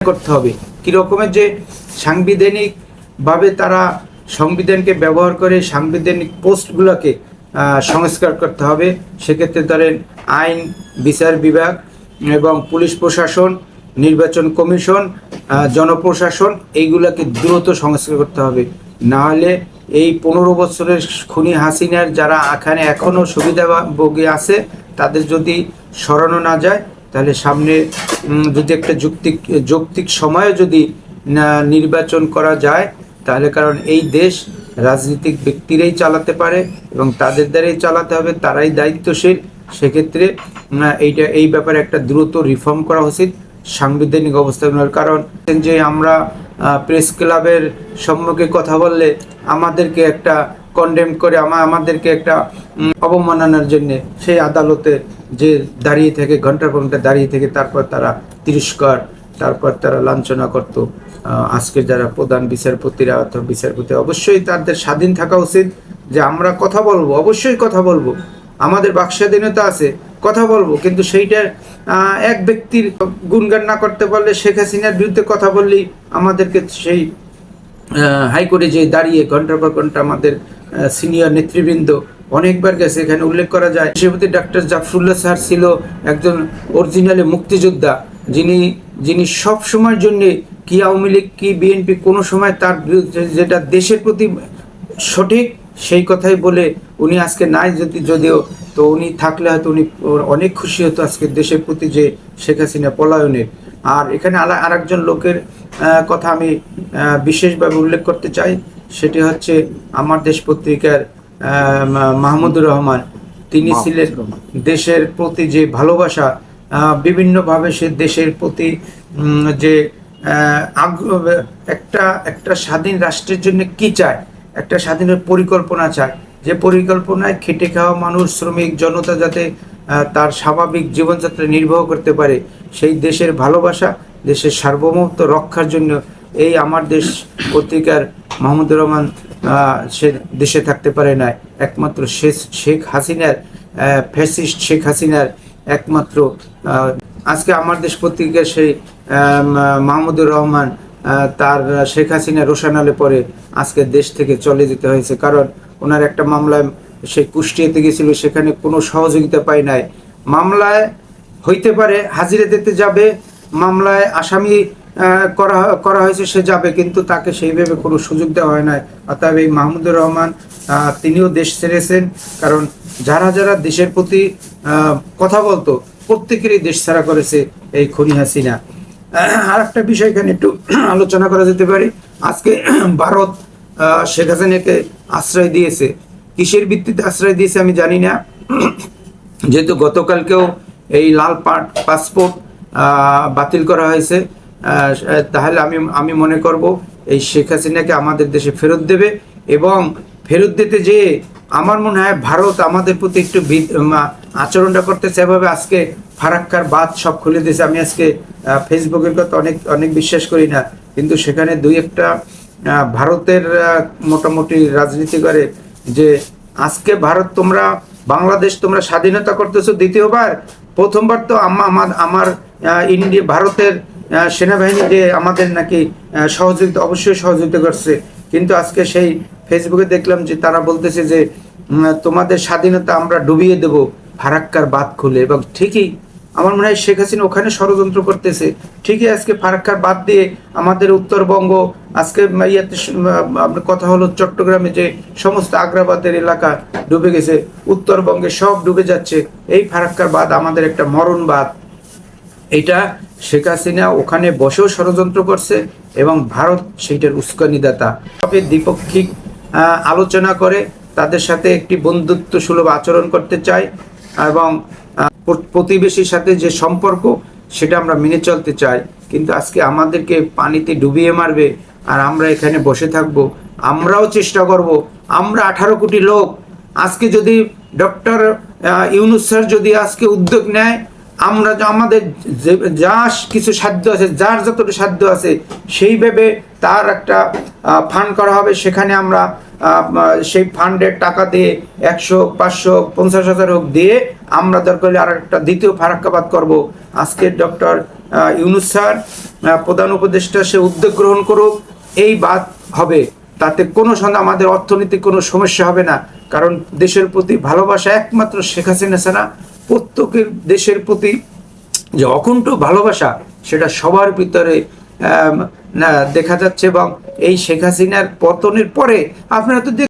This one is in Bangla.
করতে হবে। কি রকমের যে সাংবিধানিকভাবে তারা সংবিধানকে ব্যবহার করে সাংবিধানিক পোস্টগুলোকে সংস্কার করতে হবে। সেক্ষেত্রে ধরেন আইন বিচার বিভাগ এবং পুলিশ প্রশাসন, নির্বাচন কমিশন, জনপ্রশাসন, এইগুলোকে দ্রুত সংস্কার করতে হবে। না হলে এই 15 বছরের খুনি হাসিনার যারা এখানে এখনও সুবিধাভোগী আছে তাদের যদি সরানো না যায়, তাহলে সামনে যদি একটা যৌক্তিক সময়ে যদি নির্বাচন করা যায়, তাহলে কারণ এই দেশ রাজনৈতিক ব্যক্তিরাই চালাতে পারে এবং তাদের দ্বারাই চালাতে হবে, তারাই দায়িত্বশীল। সেক্ষেত্রে এই ব্যাপারে একটা দ্রুত রিফর্ম করা উচিত সাংবিধানিক অবস্থাগুলোর। কারণ যে আমরা প্রেস ক্লাবের সম্মুখে কথা বললে আমাদেরকে একটা কন্ডেম করে আমাদেরকে একটা অবমাননার জন্যে সেই আদালতে যে দাঁড়িয়ে থেকে ঘন্টার পর ঘন্টা দাঁড়িয়ে থেকে তারপর তারা তিরস্কার, তারপর তারা লাঞ্ছনা করত। আজকে যারা প্রধান বিচারপতিরা অথবা বিচারপতি, অবশ্যই তাদের স্বাধীন থাকা উচিত যে আমরা কথা বলবো, অবশ্যই কথা বলবো, আমাদের বাক স্বাধীনতা আছে, কথা বলবো। কিন্তু সেইটার এক ব্যক্তির গুণগান না করতে পারলে, শেখ হাসিনার বিরুদ্ধে কথা বললেই আমাদেরকে সেই হাইকোর্টে যে দাঁড়িয়ে ঘন্টার পর ঘন্টা আমাদের সিনিয়র নেতৃবৃন্দ অনেকবার গেছে। এখানে উল্লেখ করা যায় সেপতি ডাক্তার জাফরুল্লাহ স্যার ছিল একজন অরিজিনালি মুক্তিযোদ্ধা, যিনি সব সময়ের জন্যে কি আওয়ামী লীগ কি বিএনপি কোনো সময় তার যেটা দেশের প্রতি সঠিক সেই কথাই বলে উনি আজকে নাই, যদিও তো উনি থাকলে হয়তো উনি অনেক খুশি হতো আজকে দেশের প্রতি যে শেখ হাসিনা পলায়নের। আর এখানে আরেকজন লোকের কথা আমি বিশেষভাবে উল্লেখ করতে চাই, সেটি হচ্ছে আমার দেশ পত্রিকার মাহমুদুর রহমান। তিনি ছিলেন দেশের প্রতি যে ভালোবাসা, বিভিন্নভাবে সে দেশের প্রতি যে আগ্রহ, একটা স্বাধীন রাষ্ট্রের জন্য কি চায়, একটা স্বাধীনের পরিকল্পনা চায়, যে পরিকল্পনায় খেটে খাওয়া মানুষ, শ্রমিক জনতা যাতে তার স্বাভাবিক জীবনযাত্রা নির্বাহ করতে পারে, সেই দেশের ভালোবাসা, দেশের সার্বভৌমত্ব রক্ষার জন্য এই আমার দেশ পত্রিকার মাহমুদুর রহমান সে দেশে থাকতে পারে না। একমাত্র শেখ হাসিনার ফ্যাসিস্ট শেখ হাসিনার একমাত্র আজকে আমার দেশ পত্রিকার সেই মাহমুদুর রহমান তার শেখ হাসিনা রোশানালে পরে আজকে দেশ থেকে চলে যেতে হয়েছে। কারণ ওনার একটা মামলায় সে কুষ্টিয়াতে গেছিল, সেখানে কোনো সহযোগিতা পায় নাই। মামলায় হইতে পারে হাজিরা দিতে যাবে, মামলায় আসামি করা হয়েছে, সে যাবে, কিন্তু তাকে সেইভাবে কোনো সুযোগ দেওয়া হয় নাই। অর্থাৎ এই মাহমুদুর রহমান তিনিও দেশ ছেড়েছেন। কারণ যারা যারা দেশের প্রতি কথা বলতো প্রত্যেকেরই দেশ ছাড়া করেছে এই খুনি হাসিনা। আর একটা বিষয় এখানে একটু আলোচনা করা যেতে পারে। আজকে ভারত শেখ হাসিনাকে আশ্রয় দিয়েছে, কিসের ভিত্তিতে আশ্রয় দিয়েছে আমি জানি না। যেহেতু গতকালকেও এই লাল পাসপোর্ট বাতিল করা হয়েছে, তাহলে আমি মনে করব এই শেখ হাসিনাকে আমাদের দেশে ফেরত দেবে। এবং ফেরত দিতে যেয়ে আমার মনে হয় ভারত আমাদের প্রতি একটু আচরণটা করতেছে এভাবে। আজকে ফারাক্কার বাঁধ সব খুলে দিয়েছে। আমি আজকে ফেসবুকের কথা অনেক বিশ্বাস করি না, কিন্তু সেখানে দুই একটা ভারতের মোটামুটি রাজনীতি করে যে আজকে ভারত তোমরা বাংলাদেশ তোমরা স্বাধীনতা করতেছো দ্বিতীয়বার, প্রথমবার তো আমার ইন্ডিয়া ভারতের সেনাবাহিনী যে আমাদের নাকি অবশ্যই সহযোগিতা করছে, কিন্তু আজকে সেই ফেসবুকে দেখলাম যে তারা বলতেছে যে তোমাদের স্বাধীনতা আমরা ডুবিয়ে দেব ফারাক্কার বাঁধ খুলে। এবং ঠিকই আমার মনে হয় শেখ হাসিনা ওখানে ষড়যন্ত্র করতেছে। ঠিকই আজকে ফারাক্কার বাঁধ দিয়ে আমাদের উত্তরবঙ্গ, আজকে কথা হলো চট্টগ্রামে যে সমস্ত আগ্রাবাদের এলাকা ডুবে গেছে, উত্তরবঙ্গে সব ডুবে যাচ্ছে। এই ফারাক্কার বাঁধ আমাদের একটা মরণ বাঁধ। এটা শেখ হাসিনা ওখানে বসেও ষড়যন্ত্র করছে এবং ভারত সেইটার উস্কানিদাতা। তবে দ্বিপক্ষিক আলোচনা করে তাদের সাথে একটি বন্ধুত্ব সুলভ আচরণ করতে চাই এবং প্রতিবেশীর সাথে যে সম্পর্ক সেটা আমরা মেনে চলতে চাই। কিন্তু আজকে আমাদেরকে পানিতে ডুবিয়ে মারবে আর আমরা এখানে বসে থাকব? আমরাও চেষ্টা করব। আমরা 18 কোটি লোক, আজকে যদি ডক্টর ইউনূস স্যার যদি আজকে উদ্যোগ নেয়, আমরা আমাদের যা কিছু সাধ্য আছে, যার যতটুকু সাধ্য আছে সেইভাবে তার একটা ফান্ড করা হবে। সেখানে আমরা সেই ফান্ডের টাকা দিয়ে 100, 500, 50,000 হোক দিয়ে আমরা দরকার হলে আর একটা দ্বিতীয় ফারাক্কাবাদ করব। আজকে ডক্টর ইউনূস স্যার প্রধান উপদেষ্টা সে উদ্যোগ গ্রহণ করুক, এই বাদ হবে, তাতে কোনো সন্দেহ আমাদের অর্থনৈতিক কোনো সমস্যা হবে না। কারণ দেশের প্রতি ভালোবাসা একমাত্র শেখ হাসিনা ছাড়া প্রত্যেকের দেশের প্রতি যে অকুণ্ঠ ভালোবাসা সেটা সবার ভিতরে দেখা যাচ্ছে। এবং এই শেখ হাসিনার পতনের পরে আপনারা তো